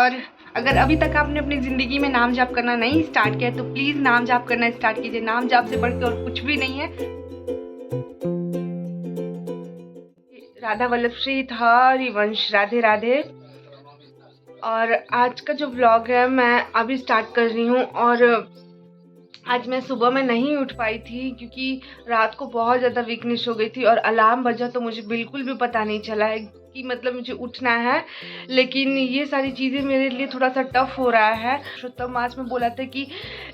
और अगर अभी तक आपने अपनी ज़िंदगी में नाम जाप करना नहीं स्टार्ट किया तो प्लीज़ नाम जाप करना स्टार्ट कीजिए। नाम जाप से बढ़ के और कुछ भी नहीं है। राधा वल्लभ श्री हरिवंश, राधे राधे। और आज का जो व्लॉग है मैं अभी स्टार्ट कर रही हूँ। और आज मैं सुबह में नहीं उठ पाई थी क्योंकि रात को बहुत ज़्यादा वीकनेस हो गई थी और अलार्म बजा तो मुझे बिल्कुल भी पता नहीं चला है कि मतलब मुझे उठना है। लेकिन ये सारी चीज़ें मेरे लिए थोड़ा सा टफ हो रहा है। पुरुषोत्तम मास में बोला था कि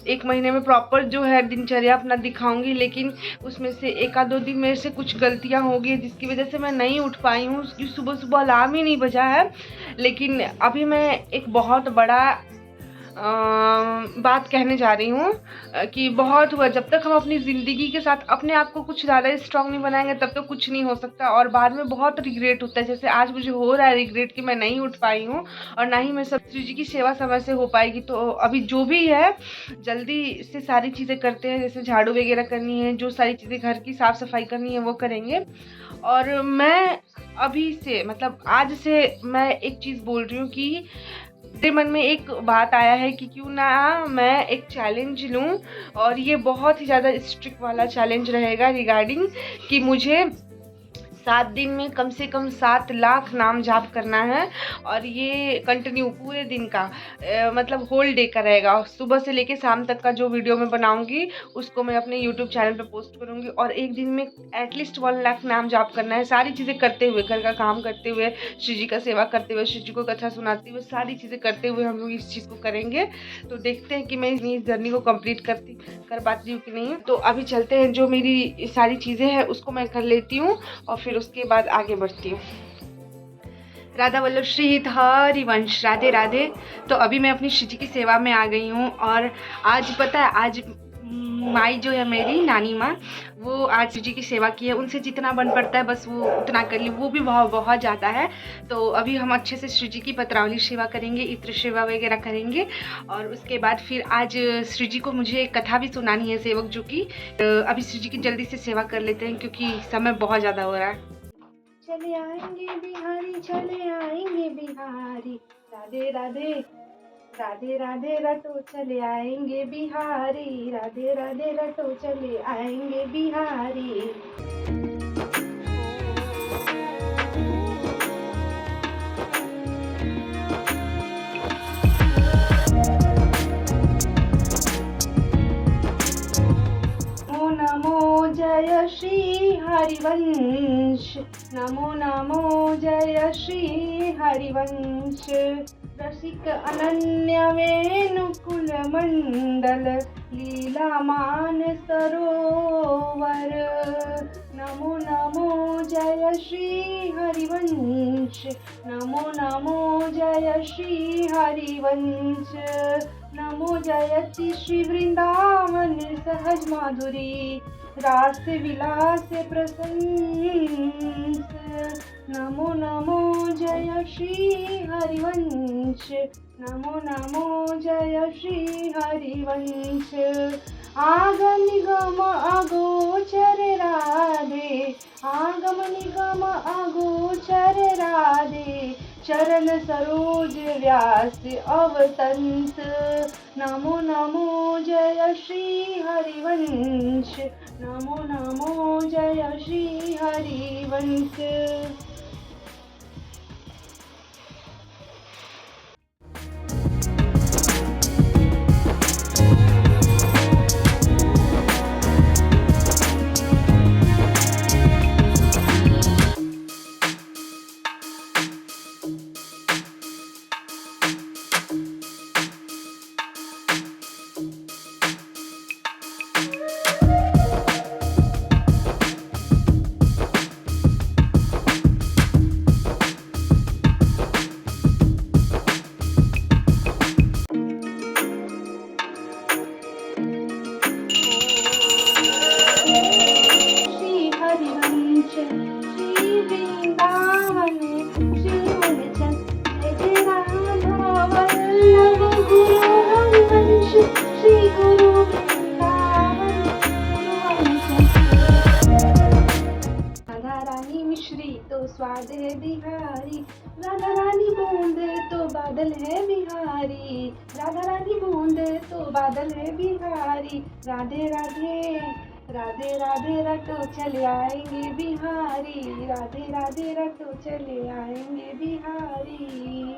1 महीने में प्रॉपर जो है दिनचर्या अपना दिखाऊंगी, लेकिन उसमें से 1-2 दिन मेरे से कुछ गलतियां हो गई जिसकी वजह से मैं नहीं उठ पाई हूँ। सुबह सुबह अलार्म ही नहीं बजा है। लेकिन अभी मैं एक बहुत बड़ा बात कहने जा रही हूँ कि बहुत हुआ। जब तक हम अपनी ज़िंदगी के साथ अपने आप को कुछ ज़्यादा स्ट्रांग नहीं बनाएंगे तब तक कुछ नहीं हो सकता और बाद में बहुत रिग्रेट होता है। जैसे आज मुझे हो रहा है रिग्रेट कि मैं नहीं उठ पाई हूँ और ना ही मैं सब्जी जी की सेवा समय से हो पाएगी। तो अभी जो भी है जल्दी से सारी चीज़ें करते हैं, जैसे झाड़ू वगैरह करनी है, जो सारी चीज़ें घर की साफ़ सफाई करनी है वो करेंगे। और मैं अभी से मतलब आज से मैं एक चीज़ बोल रही हूँ कि मेरे मन में एक बात आया है कि क्यों ना मैं एक चैलेंज लूं। और ये बहुत ही ज़्यादा स्ट्रिक्ट वाला चैलेंज रहेगा रिगार्डिंग कि मुझे 7 दिन में कम से कम 7 लाख नाम जाप करना है। और ये कंटिन्यू पूरे दिन का मतलब होल डे का रहेगा। सुबह से लेके शाम तक का जो वीडियो मैं बनाऊंगी उसको मैं अपने यूट्यूब चैनल पे पोस्ट करूंगी। और एक दिन में एटलीस्ट 1 लाख नाम जाप करना है, सारी चीज़ें करते हुए, घर का काम करते हुए, श्री जी का सेवा करते हुए, श्री जी को कथा सुनाते हुए, सारी चीज़ें करते हुए हम लोग इस चीज़ को करेंगे। तो देखते हैं कि मैं इस जर्नी को कंप्लीट कर पाती हूँ कि नहीं। तो अभी चलते हैं, जो मेरी सारी चीज़ें हैं उसको मैं कर लेती हूँ और फिर उसके बाद आगे बढ़ती हूँ। राधा वल्लभ श्री हरिवंश, राधे राधे। तो अभी मैं अपनी श्री जी की सेवा में आ गई हूँ। और आज पता है, आज माई जो है मेरी नानी माँ, वो आज श्री जी की सेवा की है। उनसे जितना बन पड़ता है बस वो उतना कर ली, वो भी बहुत बहुत ज़्यादा है। तो अभी हम अच्छे से श्री जी की पत्रावली सेवा करेंगे, इत्र सेवा वगैरह करेंगे। और उसके बाद फिर आज श्री जी को मुझे एक कथा भी सुनानी है सेवक जो की। अभी श्री जी की जल्दी से सेवा कर लेते हैं क्योंकि समय बहुत ज़्यादा हो रहा है। चले आएंगे बिहारी, चले आएंगे बिहारी, राधे राधे, राधे राधे रटो चले आएंगे बिहारी, राधे राधे रटो चले आएंगे बिहारी। नमो नमो जय श्री हरिवंश, नमो नमो जय श्री हरिवंश। रसिक अनन्य वेणुकुल मंडल, लीला मान सरोवर। नमो नमो जय श्री हरिवंश, नमो नमो जय श्री हरिवंश। नमो जयति श्री वृंदावन सहज माधुरी, रास विलास प्रसंस। नमो नमो जय श्री हरिवंश, नमो नमो जय श्री हरिवंश। आगम निगम अगोचर राधे, आगम निगम अगोचर राधे, चरण सरोज व्यास अवतंस। नमो नमो जय श्री हरिवंश, नमो नमो जय श्री हरिवंश। बिहारी, राधा रानी बूंद तो बादल है बिहारी, राधे राधे राधे राधे रटो चले आएंगे बिहारी, राधे राधे रटो चले आएंगे बिहारी।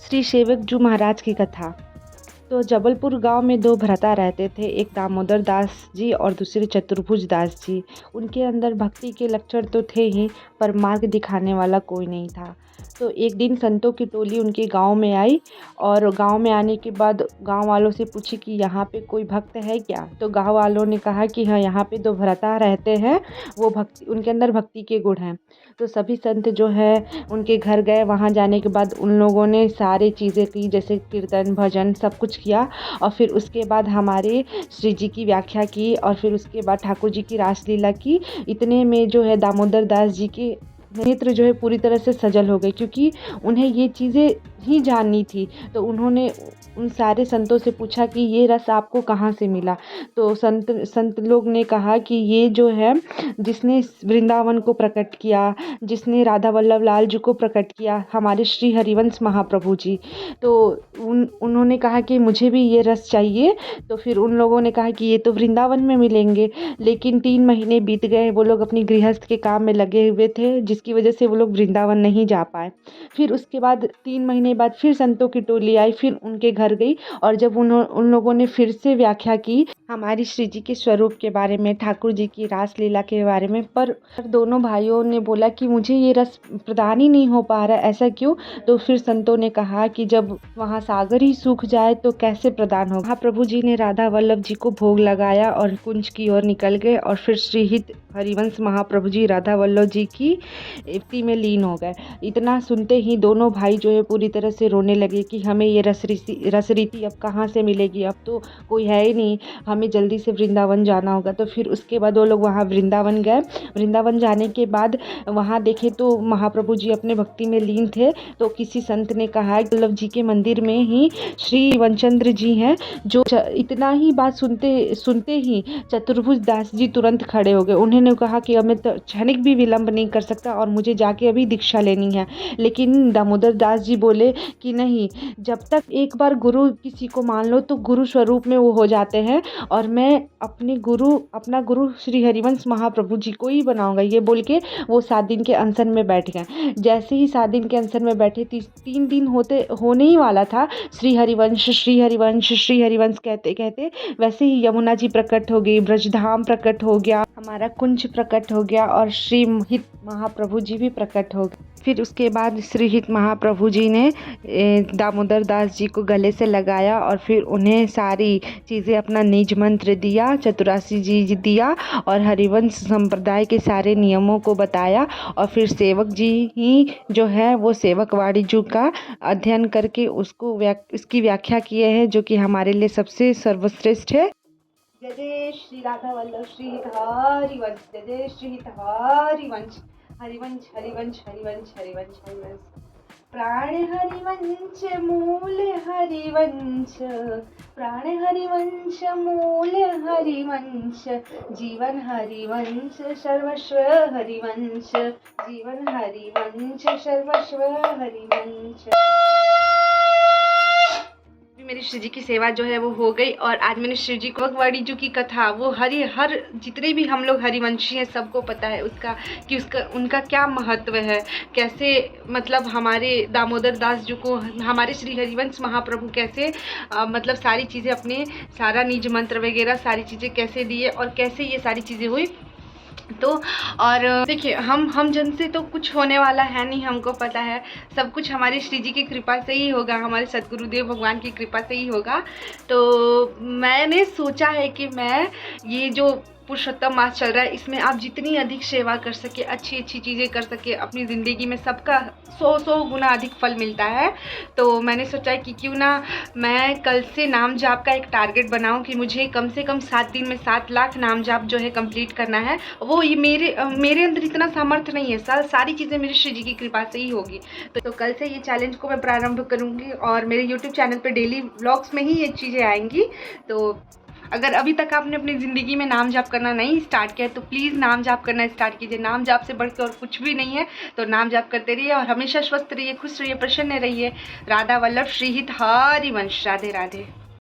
श्री सेवक जू महाराज की कथा। तो जबलपुर गांव में दो भ्राता रहते थे, एक दामोदर दास जी और दूसरे चतुर्भुज दास जी। उनके अंदर भक्ति के लक्षण तो थे ही, पर मार्ग दिखाने वाला कोई नहीं था। तो एक दिन संतों की टोली उनके गांव में आई और गांव में आने के बाद गांव वालों से पूछी कि यहाँ पे कोई भक्त है क्या। तो गांव वालों ने कहा कि हाँ, यहाँ पे दो भ्राता रहते हैं, वो भक्ति, उनके अंदर भक्ति के गुण हैं। तो सभी संत जो है उनके घर गए। वहाँ जाने के बाद उन लोगों ने सारी चीज़ें की, जैसे कीर्तन भजन सब कुछ किया, और फिर उसके बाद हमारे श्री जी की व्याख्या की, और फिर उसके बाद ठाकुर जी की रासलीला की। इतने में जो है दामोदर दास जी के नेत्र जो है पूरी तरह से सजल हो गए, क्योंकि उन्हें ये चीज़ें ही जाननी थी। तो उन्होंने उन सारे संतों से पूछा कि ये रस आपको कहाँ से मिला। तो संत लोग ने कहा कि ये जो है, जिसने वृंदावन को प्रकट किया, जिसने राधा वल्लभ लाल जी को प्रकट किया, हमारे श्री हरिवंश महाप्रभु जी। तो उन्होंने कहा कि मुझे भी ये रस चाहिए। तो फिर उन लोगों ने कहा कि ये तो वृंदावन में मिलेंगे। लेकिन 3 महीने बीत गए, वो लोग अपनी गृहस्थ के काम में लगे हुए थे, जिसकी वजह से वो लोग वृंदावन नहीं जा पाए। फिर उसके बाद 3 महीने बाद फिर संतों की टोली आई, फिर उनके घर गई, और जब उन लोगों ने फिर से व्याख्या की हमारी श्री जी के स्वरूप के बारे में, ठाकुर जी की रासलीला के बारे में, पर दोनों भाइयों ने बोला कि मुझे ये रस प्रदान ही नहीं हो पा रहा, ऐसा क्यों। तो फिर संतों ने कहा कि जब वहाँ सागर ही सूख जाए तो कैसे प्रदान होगा। महाप्रभु जी ने राधा वल्लभ जी को भोग लगाया और कुंज की ओर निकल गए, और फिर श्रीहित हरिवंश महाप्रभु जी राधा वल्लभ जी की इफ्ती में लीन हो गए। इतना सुनते ही दोनों भाई जो है पूरी तरह से रोने लगे कि हमें ये रसरीति अब कहाँ से मिलेगी, अब तो कोई है ही नहीं, हमें जल्दी से वृंदावन जाना होगा। तो फिर उसके बाद वो लोग वहाँ वृंदावन गए। वृंदावन जाने के बाद वहाँ देखे तो महाप्रभु जी अपने भक्ति में लीन थे। तो किसी संत ने कहा कि वल्लभ जी के मंदिर में ही श्री वनचंद्र जी हैं, जो इतना ही बात सुनते ही चतुर्भुज दास जी तुरंत खड़े हो गए। उन्होंने कहा कि अब मैं तो क्षणिक भी विलंब नहीं कर सकता और मुझे जाके अभी दीक्षा लेनी है। लेकिन दामोदर दास जी बोले कि नहीं, जब तक एक बार गुरु किसी को मान लो तो गुरु स्वरूप में वो हो जाते हैं, और मैं अपना गुरु श्री हरिवंश महाप्रभु जी को ही बनाऊंगा। ये बोल के वो 7 दिन के अनशन में बैठ गए। जैसे ही 7 दिन के अनशन में बैठे, 3 दिन होने ही वाला था, श्री हरिवंश श्री हरिवंश श्री हरिवंश कहते कहते वैसे ही यमुना जी प्रकट हो गई, ब्रजधाम प्रकट हो गया, हमारा कुंज प्रकट हो गया, और श्री हित महाप्रभु जी भी प्रकट हो गए। फिर उसके बाद श्री हित महाप्रभु जी ने दामोदर दास जी को गले से लगाया, और फिर उन्हें सारी चीज़ें अपना निज मंत्र दिया, चतुरासी जी दिया, और हरिवंश संप्रदाय के सारे नियमों को बताया। और फिर सेवक जी ही जो है वो सेवक वाणी जी का अध्ययन करके उसकी व्याख्या किए हैं, जो कि हमारे लिए सबसे सर्वश्रेष्ठ है। जय जय श्री राधा वल्लभ श्री हित हरिवंश, जय जय श्री हित हरिवंश, हरिवंश हरिवंश हरिवंश हरिवंश हरिवंश। प्राण हरिवंश मूल हरिवंश, प्राण हरिवंश मूल हरिवंश, जीवन हरिवंश सर्वस्व हरिवंश, जीवन हरिवंश सर्वस्व हरिवंश। मेरी श्री जी की सेवा जो है वो हो गई, और आज मैंने श्री जी को वाणी जी की कथा, वो हर जितने भी हम लोग हरिवंशी हैं सबको पता है उनका क्या महत्व है, कैसे मतलब हमारे दामोदर दास जी को हमारे श्री हरिवंश महाप्रभु कैसे मतलब सारी चीज़ें अपने सारा निज मंत्र वगैरह सारी चीज़ें कैसे दिए और कैसे ये सारी चीज़ें हुई। तो और देखिए हम जन से तो कुछ होने वाला है नहीं, हमको पता है सब कुछ हमारी श्री जी की कृपा से ही होगा, हमारे सद्गुरुदेव भगवान की कृपा से ही होगा। तो मैंने सोचा है कि मैं ये जो पुरुषोत्तम मास चल रहा है, इसमें आप जितनी अधिक सेवा कर सके, अच्छी अच्छी चीज़ें कर सके अपनी ज़िंदगी में, सबका 100 गुना अधिक फल मिलता है। तो मैंने सोचा है कि क्यों ना मैं कल से नाम जाप का एक टारगेट बनाऊं कि मुझे कम से कम 7 दिन में 7 लाख नाम जाप जो है कंप्लीट करना है। वो ये मेरे अंदर इतना सामर्थ्य नहीं है, सारी चीज़ें मेरे श्री जी की कृपा से ही होगी। तो कल से ये चैलेंज को मैं प्रारंभ करूँगी और मेरे यूट्यूब चैनल पर डेली व्लॉग्स में ही ये चीज़ें आएंगी। तो अगर अभी तक आपने अपनी ज़िंदगी में नाम जाप करना नहीं स्टार्ट किया है तो प्लीज़ नाम जाप करना स्टार्ट कीजिए। नाम जाप से बढ़ के और कुछ भी नहीं है। तो नाम जाप करते रहिए और हमेशा स्वस्थ रहिए, खुश रहिए, प्रसन्न रहिए। राधा वल्लभ श्री हित हरि वंश। राधे राधे।